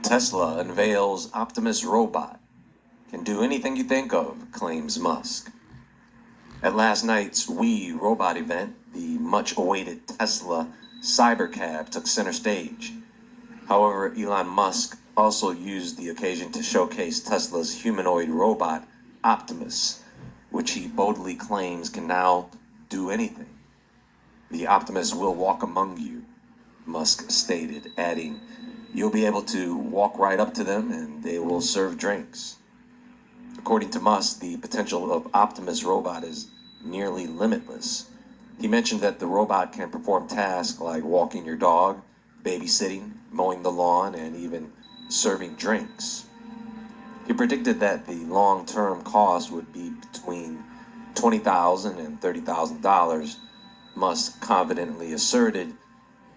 Tesla unveils Optimus robot. Can do anything you think of, claims Musk. At last night's Wii robot event, the much-awaited Tesla Cybercab took center stage. However, Elon Musk also used the occasion to showcase Tesla's humanoid robot, Optimus, which he boldly claims can now do anything. The Optimus will walk among you, Musk stated, adding, "You'll be able to walk right up to them and they will serve drinks." According to Musk, the potential of Optimus robot is nearly limitless. He mentioned that the robot can perform tasks like walking your dog, babysitting, mowing the lawn, and even serving drinks. He predicted that the long-term cost would be between $20,000 and $30,000. Musk confidently asserted,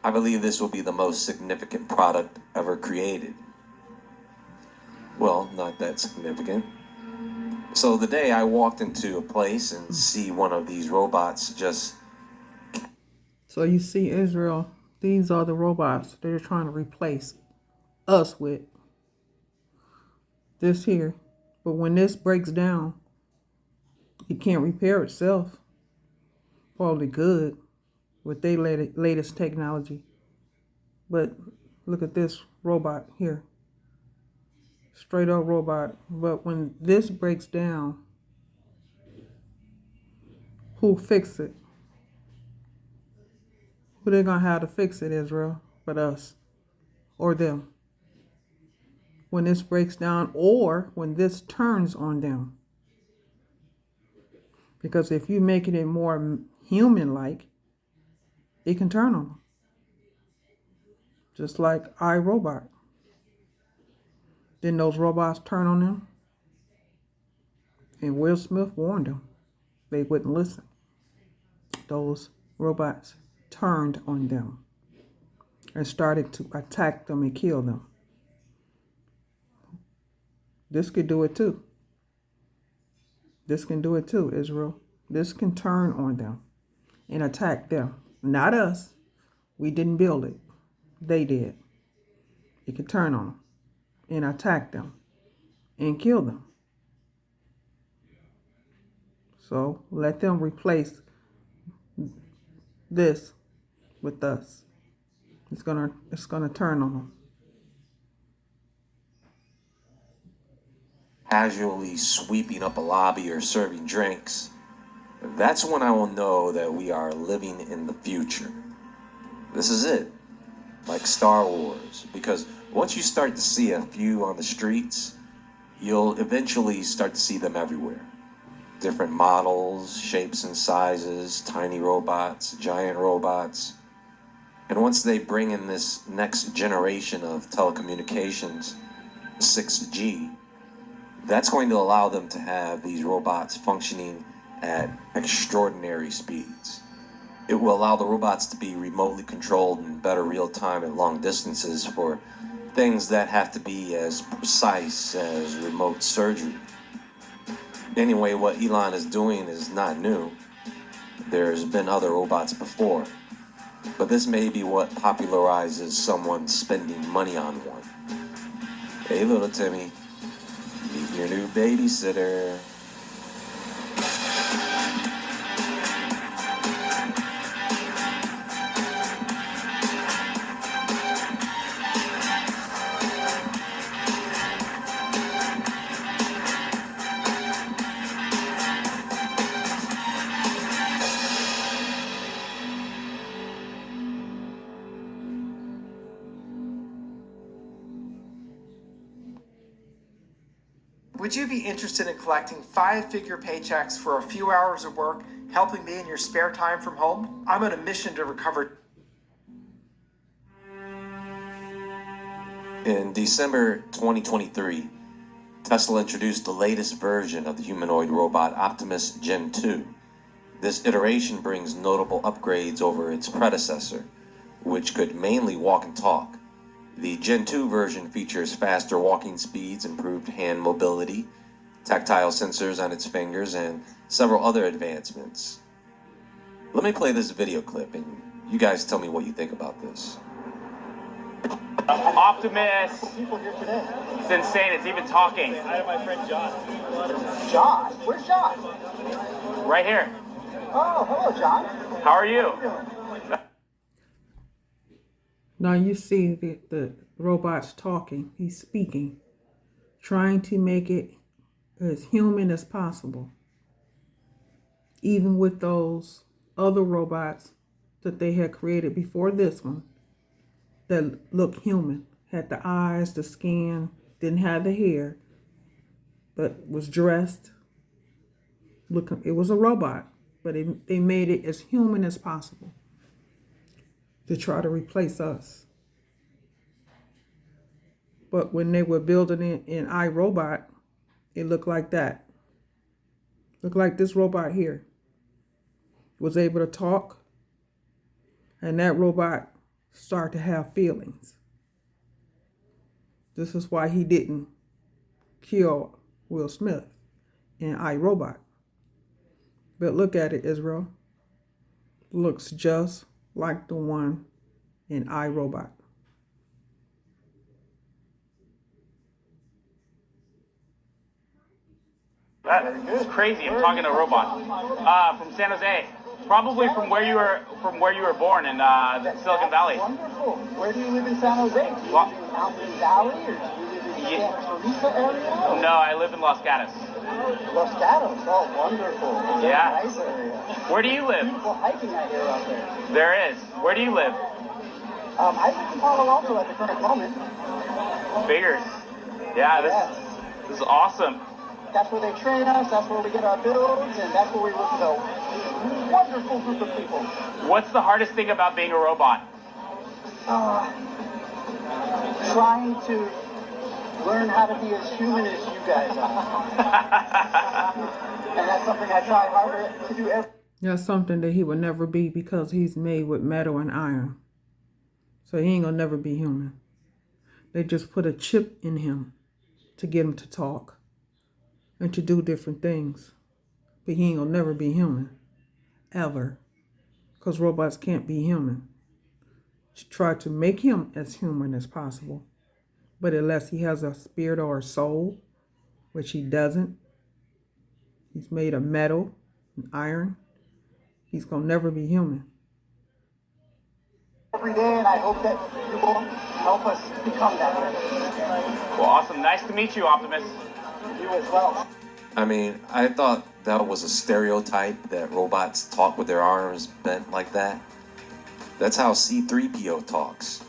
"I believe this will be the most significant product ever created." Well, not that significant. So the day I walked into a place and see one of these robots just... So you see, Israel, these are the robots they're trying to replace us with. This here. But when this breaks down, it can't repair itself. Probably good with their latest technology. But look at this robot here. Straight up robot. But when this breaks down, who fix it? Who they gonna have to fix it, Israel? But us or them? When this breaks down or when this turns on them. Because if you making it more human-like, it can turn on them. Just like iRobot. Didn't those robots turn on them? And Will Smith warned them. They wouldn't listen. Those robots turned on them and started to attack them and kill them. This could do it too. This can do it too, Israel. This can turn on them and attack them. Not us. We didn't build it. They did. It could turn on them and attack them and kill them. So let them replace this with us. It's gonna turn on them. casually sweeping up a lobby or serving drinks, that's when I will know that we are living in the future. This is it, like Star Wars, because once you start to see a few on the streets, you'll eventually start to see them everywhere. Different models, shapes and sizes, tiny robots, giant robots. And once they bring in this next generation of telecommunications, 6G, that's going to allow them to have these robots functioning at extraordinary speeds. It will allow the robots to be remotely controlled in better real time at long distances for things that have to be as precise as remote surgery. Anyway, what Elon is doing is not new. There's been other robots before. But this may be what popularizes someone spending money on one. Hey, little Timmy, meet your new babysitter. Would you be interested in collecting 5-figure paychecks for a few hours of work, helping me in your spare time from home? I'm on a mission to recover. In December 2023, Tesla introduced the latest version of the humanoid robot Optimus Gen 2. This iteration brings notable upgrades over its predecessor, which could mainly walk and talk. The Gen 2 version features faster walking speeds, improved hand mobility, tactile sensors on its fingers, and several other advancements. Let me play this video clip and you guys tell me what you think about this. Optimus. People here today. It's insane. It's even talking. I have my friend John. John? Where's John? Right here. Oh, hello, John. How are you? Now you see the robot's talking. He's speaking, trying to make it as human as possible. Even with those other robots that they had created before this one that looked human, had the eyes, the skin, didn't have the hair, but was dressed. It was a robot, but they made it as human as possible to try to replace us. But when they were building it in iRobot, it looked like that. Looked like this robot here was able to talk, and that robot started to have feelings. This is why he didn't kill Will Smith in iRobot. But look at it, Israel. Looks just like the one in iRobot. That's crazy. I'm talking to a robot. From San Jose. Probably from where you were born in Silicon Valley. Wonderful. Where do you live in San Jose? Do you live in Mountain Valley, or do you live in the Santa Teresa area? No, I live in Los Gatos. Los Gatos. Oh, wonderful. Yeah. Nice area. Where do you live? Beautiful hiking I hear out there. There is. Where do you live? I live in Palo Alto at the current moment. Figures. Yeah, this is awesome. That's where they train us, that's where we get our builds, and that's where we work with a wonderful group of people. What's the hardest thing about being a robot? Trying to learn how to be as human as you guys are. And that's something I try harder to do every. That's something that he would never be because he's made with metal and iron. So he ain't gonna never be human. They just put a chip in him to get him to talk and to do different things. But he ain't gonna never be human. Ever. Because robots can't be human. Try to make him as human as possible. But unless he has a spirit or a soul, which he doesn't, he's made of metal and iron, he's gonna never be human. Every day, and I hope that you will help us become that way. Well, awesome. Nice to meet you, Optimus. You as well. I mean, I thought that was a stereotype that robots talk with their arms bent like that. That's how C-3PO talks.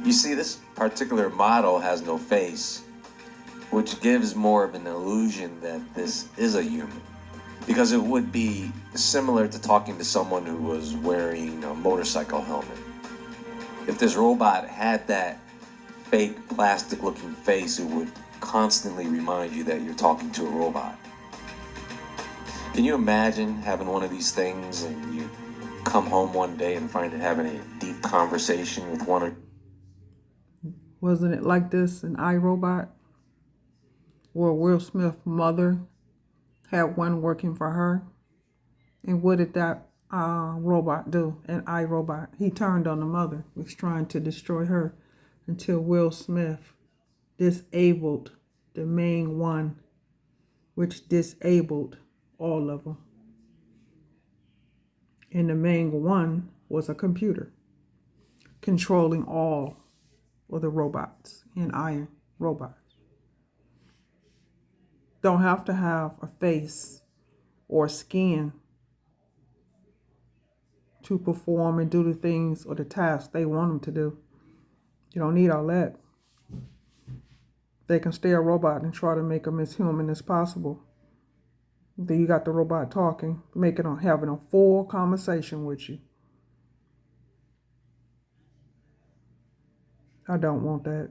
You see, this particular model has no face, which gives more of an illusion that this is a human. Because it would be similar to talking to someone who was wearing a motorcycle helmet. If this robot had that fake plastic-looking face, it would constantly remind you that you're talking to a robot. Can you imagine having one of these things and you come home one day and find it having a deep conversation with one of... Wasn't it like this in iRobot? Where Will Smith's mother had one working for her? And what did that robot do in iRobot? He turned on the mother, was trying to destroy her until Will Smith disabled the main one, which disabled all of them. And the main one was a computer controlling all of the robots in iRobot. Don't have to have a face or skin to perform and do the things or the tasks they want them to do. You don't need all that. They can stay a robot and try to make them as human as possible. Then you got the robot talking, having a full conversation with you. I don't want that.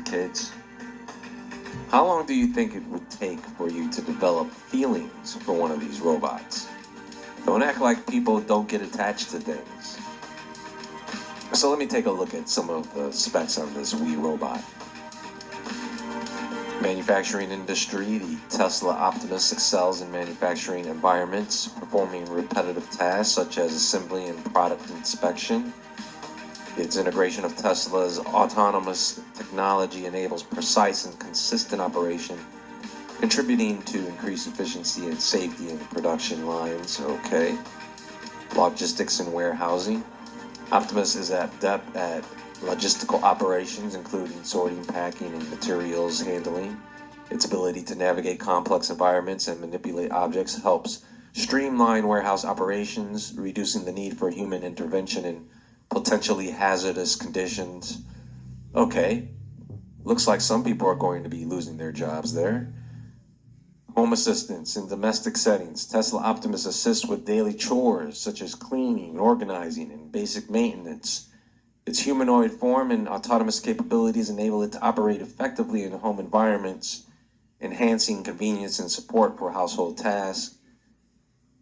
Kids. How long do you think it would take for you to develop feelings for one of these robots? Don't act like people don't get attached to things. So let me take a look at some of the specs on this Wii robot. Manufacturing industry, the Tesla Optimus excels in manufacturing environments, performing repetitive tasks such as assembly and product inspection. Its integration of Tesla's autonomous technology enables precise and consistent operation, contributing to increased efficiency and safety in production lines. Okay. Logistics and warehousing. Optimus is adept at logistical operations, including sorting, packing, and materials handling. Its ability to navigate complex environments and manipulate objects helps streamline warehouse operations, reducing the need for human intervention in potentially hazardous conditions. Okay, looks like some people are going to be losing their jobs there. Home assistance in domestic settings. Tesla Optimus assists with daily chores such as cleaning, organizing, and basic maintenance. Its humanoid form and autonomous capabilities enable it to operate effectively in home environments, enhancing convenience and support for household tasks.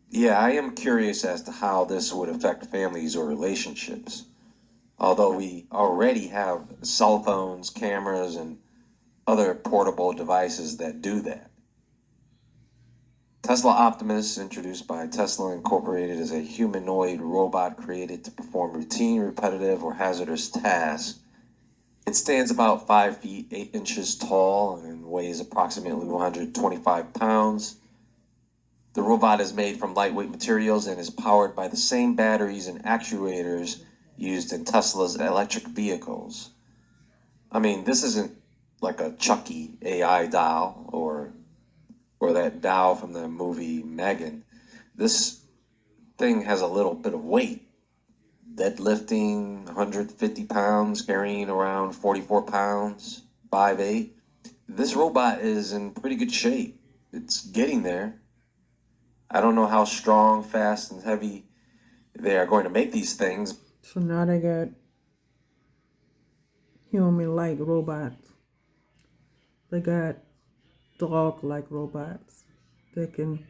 Yeah, I am curious as to how this would affect families or relationships. Although we already have cell phones, cameras, and other portable devices that do that. Tesla Optimus, introduced by Tesla Incorporated, is a humanoid robot created to perform routine, repetitive, or hazardous tasks. It stands about 5 feet 8 inches tall and weighs approximately 125 pounds. The robot is made from lightweight materials and is powered by the same batteries and actuators used in Tesla's electric vehicles. I mean, this isn't like a Chucky AI doll or that doll from the movie Megan. This thing has a little bit of weight. Deadlifting 150 pounds, carrying around 44 pounds, 5'8". This robot is in pretty good shape. It's getting there. I don't know how strong, fast, and heavy they are going to make these things. So now they got human-like robots. They got dog-like robots that can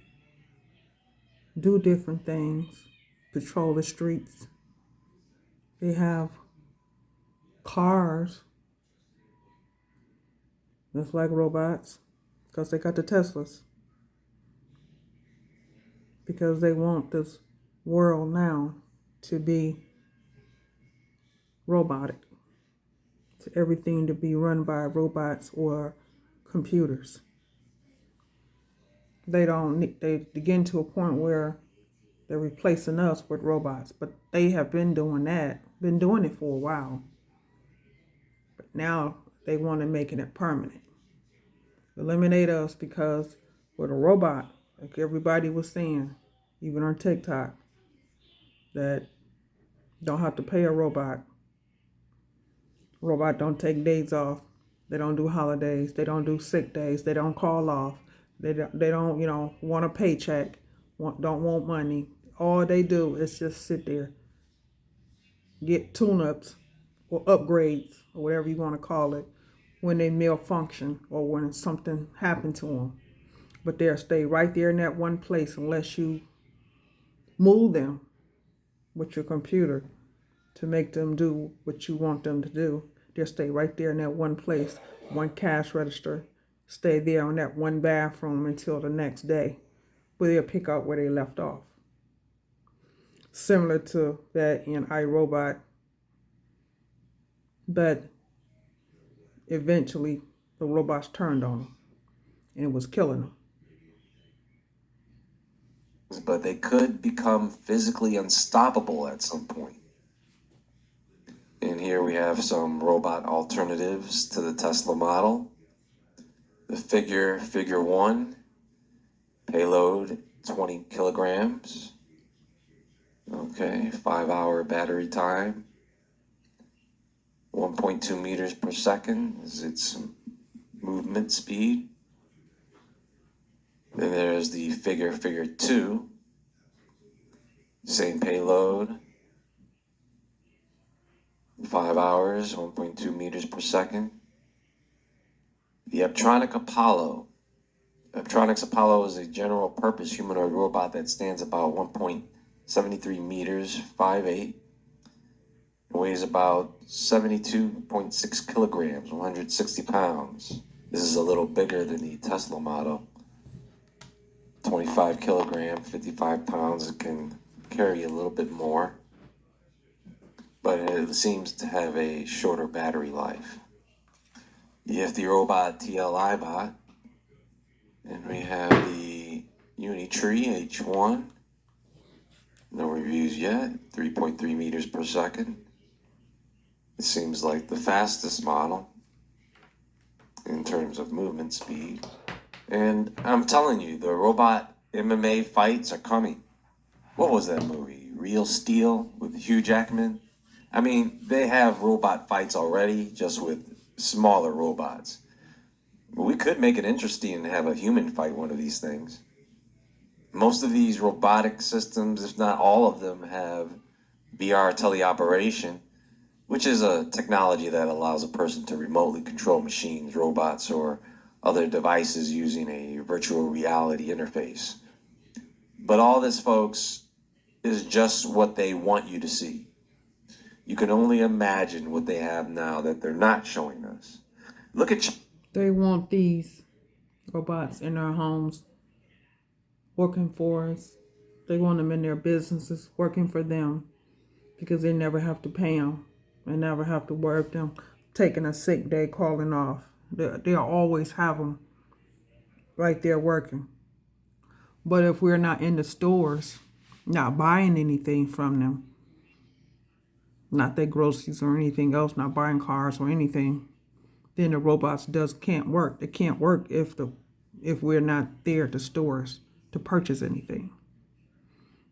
do different things, patrol the streets. They have cars that's like robots because they got the Teslas. Because they want this world now to be robotic, to everything to be run by robots or computers. They getting to a point where they're replacing us with robots, but they have been doing it for a while. But now they want to make it permanent. Eliminate us because with a robot, like everybody was saying, even on TikTok, that don't have to pay a robot. Robot don't take days off. They don't do holidays. They don't do sick days. They don't call off. They don't, want a paycheck. Don't want money. All they do is just sit there, get tune-ups or upgrades or whatever you want to call it when they malfunction or when something happened to them. But they'll stay right there in that one place unless you move them with your computer to make them do what you want them to do. They'll stay right there in that one place, one cash register, stay there on that one bathroom until the next day, where they'll pick up where they left off. Similar to that in iRobot, but eventually the robots turned on them and it was killing them. But they could become physically unstoppable at some point. And here we have some robot alternatives to the Tesla model. The figure 1, payload 20 kilograms. Okay, 5-hour battery time. 1.2 meters per second is its movement speed. Then there's the figure 2. Same payload. 5 hours, 1.2 meters per second. The Apptronik Apollo. Apptronik's Apollo is a general purpose humanoid robot that stands about 1.73 meters, 5'8", and weighs about 72.6 kilograms, 160 pounds. This is a little bigger than the Tesla model. 25 kilogram, 55 pounds. It can carry a little bit more, but it seems to have a shorter battery life. You have the robot TLI bot, and we have the Unitree H1. No reviews yet. 3.3 meters per second. It seems like the fastest model in terms of movement speed. And I'm telling you, the robot MMA fights are coming. What was that movie? Real Steel with Hugh Jackman? I mean, they have robot fights already, just with smaller robots. We could make it interesting and have a human fight one of these things. Most of these robotic systems, if not all of them, have VR teleoperation, which is a technology that allows a person to remotely control machines, robots, or other devices using a virtual reality interface. But all this, folks, is just what they want you to see. You can only imagine what they have now that they're not showing us. Look at... They want these robots in their homes working for us. They want them in their businesses working for them because they never have to pay them. They never have to work them taking a sick day, calling off. They'll always have them right there working. But if we're not in the stores, not buying anything from them, not their groceries or anything else, not buying cars or anything, then the robots can't work. They can't work if we're not there at the stores to purchase anything.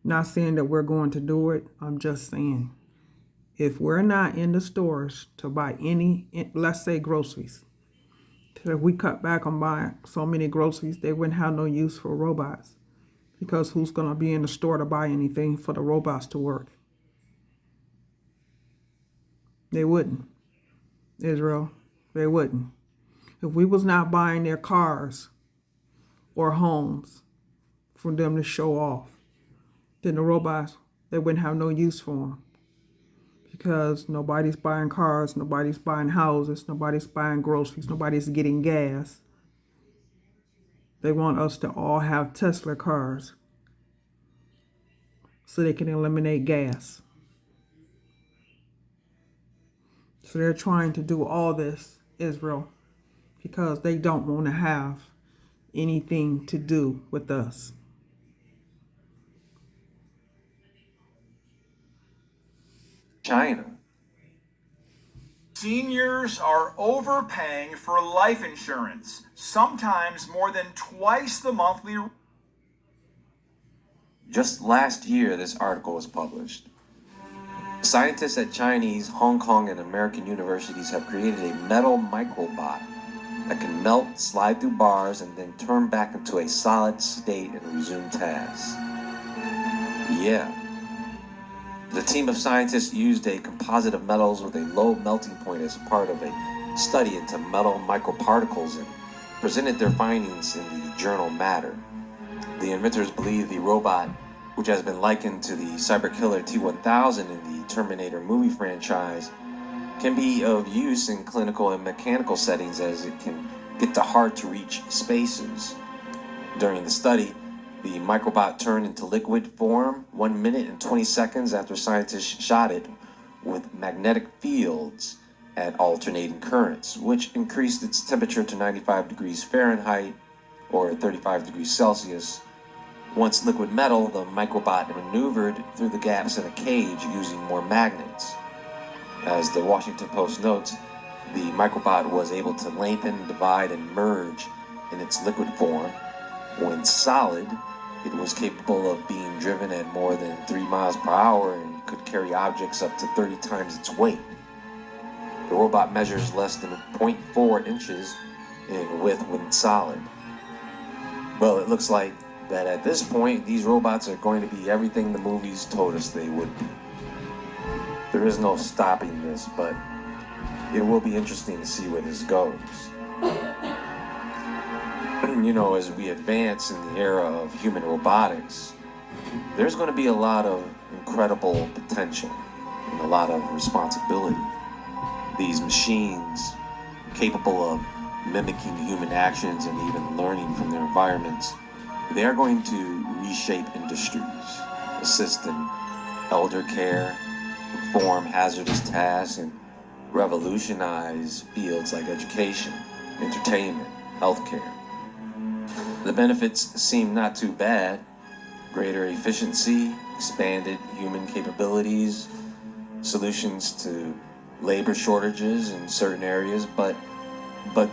Not saying that we're going to do it. I'm just saying, if we're not in the stores to buy any, let's say groceries, if we cut back on buying so many groceries, they wouldn't have no use for robots. Because who's going to be in the store to buy anything for the robots to work? They wouldn't. Israel, they wouldn't. If we was not buying their cars or homes for them to show off, then the robots, they wouldn't have no use for them. Because nobody's buying cars, nobody's buying houses, nobody's buying groceries, nobody's getting gas. They want us to all have Tesla cars so they can eliminate gas. So they're trying to do all this, Israel, because they don't want to have anything to do with us. China. Seniors are overpaying for life insurance, sometimes more than twice the monthly. Just last year, this article was published. Scientists at Chinese, Hong Kong, and American universities have created a metal microbot that can melt, slide through bars, and then turn back into a solid state and resume tasks. Yeah. The team of scientists used a composite of metals with a low melting point as part of a study into metal microparticles and presented their findings in the journal Matter. The inventors believe the robot, which has been likened to the cyberkiller T-1000 in the Terminator movie franchise, can be of use in clinical and mechanical settings as it can get to hard-to-reach spaces. During the study, the microbot turned into liquid form 1 minute and 20 seconds after scientists shot it with magnetic fields at alternating currents, which increased its temperature to 95 degrees Fahrenheit or 35 degrees Celsius. Once liquid metal, the microbot maneuvered through the gaps in a cage using more magnets. As the Washington Post notes, the microbot was able to lengthen, divide, and merge in its liquid form. When solid, it was capable of being driven at more than 3 miles per hour and could carry objects up to 30 times its weight. The robot measures less than 0.4 inches in width when solid. Well, it looks like that at this point, these robots are going to be everything the movies told us they would be. There is no stopping this, but it will be interesting to see where this goes. You know, as we advance in the era of human robotics, there's going to be a lot of incredible potential and a lot of responsibility. These machines capable of mimicking human actions and even learning from their environments, they are going to reshape industries, assist in elder care, perform hazardous tasks, and revolutionize fields like education, entertainment, healthcare. The benefits seem not too bad: greater efficiency, expanded human capabilities, solutions to labor shortages in certain areas, but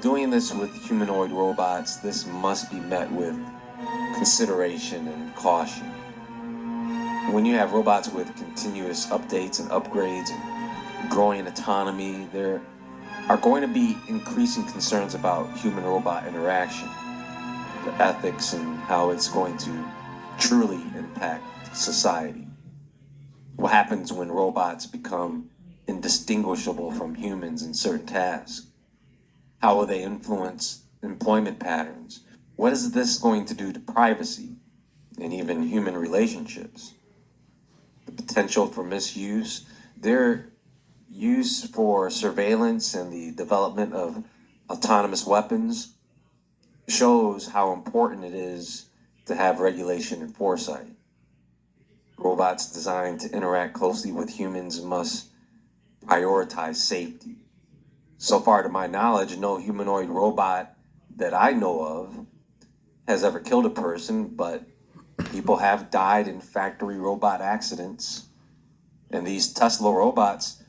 doing this with humanoid robots, this must be met with consideration and caution. When you have robots with continuous updates and upgrades and growing autonomy, there are going to be increasing concerns about human-robot interaction, the ethics, and how it's going to truly impact society. What happens when robots become indistinguishable from humans in certain tasks? How will they influence employment patterns? What is this going to do to privacy and even human relationships? The potential for misuse, their use for surveillance and the development of autonomous weapons shows how important it is to have regulation and foresight. Robots designed to interact closely with humans must prioritize safety. So far, to my knowledge, no humanoid robot that I know of has ever killed a person, but people have died in factory robot accidents. And these Tesla robots,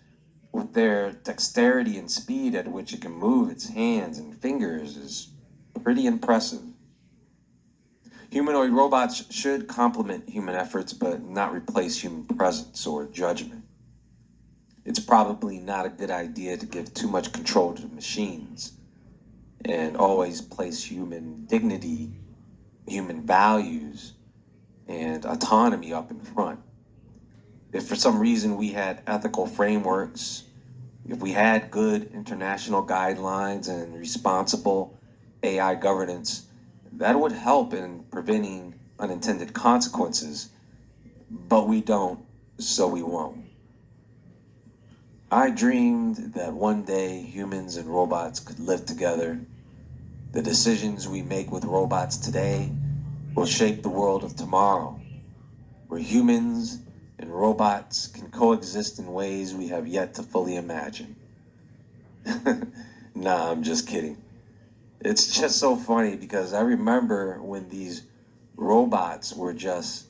with their dexterity and speed at which it can move its hands and fingers, is pretty impressive. Humanoid robots should complement human efforts, but not replace human presence or judgment. It's probably not a good idea to give too much control to machines and always place human dignity, human values, and autonomy up in front. If for some reason we had ethical frameworks, if we had good international guidelines and responsible AI governance, that would help in preventing unintended consequences, but we don't, so we won't. I dreamed that one day humans and robots could live together. The decisions we make with robots today will shape the world of tomorrow, where humans and robots can coexist in ways we have yet to fully imagine. Nah, I'm just kidding. It's just so funny because I remember when these robots were just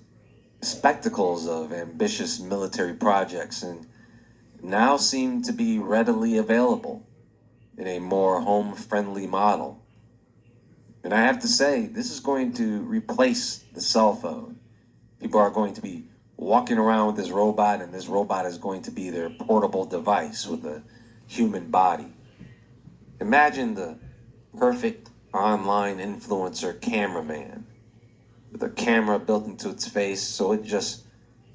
spectacles of ambitious military projects and now seem to be readily available in a more home-friendly model. And I have to say, this is going to replace the cell phone. People are going to be walking around with this robot, and this robot is going to be their portable device with a human body. Imagine the perfect online influencer cameraman with a camera built into its face so it just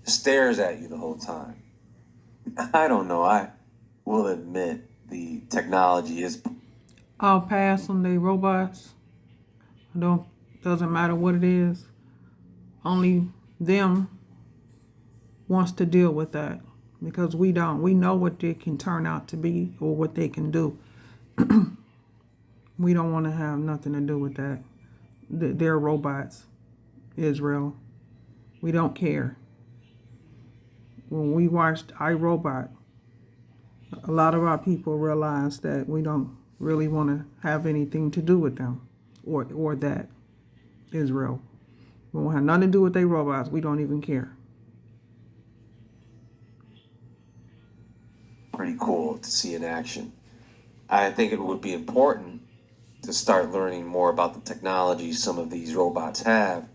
stares at you the whole time. I don't know. I will admit the technology is. I'll pass on the robots. Doesn't matter what it is. Only them wants to deal with that because we don't. We know what they can turn out to be or what they can do. We don't want to have nothing to do with that. They're robots, Israel. We don't care. When we watched iRobot, a lot of our people realized that we don't really want to have anything to do with them or that, Israel. We won't have nothing to do with their robots. We don't even care. Pretty cool to see in action. I think it would be important to start learning more about the technology some of these robots have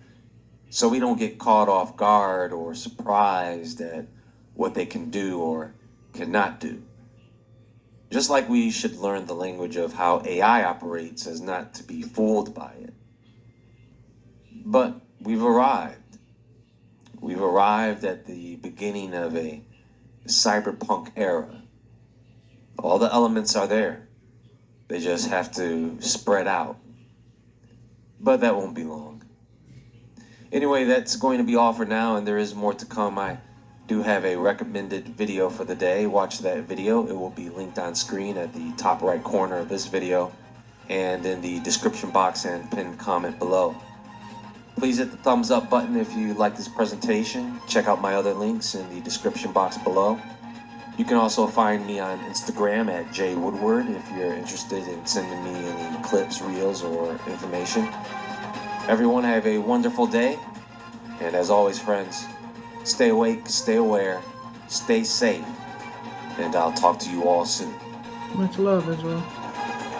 so we don't get caught off guard or surprised at what they can do or cannot do. Just like we should learn the language of how AI operates as not to be fooled by it. But we've arrived. We've arrived at the beginning of a cyberpunk era. All the elements are there. They just have to spread out. But that won't be long. Anyway, that's going to be all for now, and there is more to come. I do have a recommended video for the day. Watch that video. It will be linked on screen at the top right corner of this video. and in the description box and pinned comment below. Please hit the thumbs up button if you like this presentation. Check out my other links in the description box below. You can also find me on Instagram at jwoodward if you're interested in sending me any clips, reels, or information. Everyone have a wonderful day. And as always, friends, stay awake, stay aware, stay safe, and I'll talk to you all soon. Much love, Israel.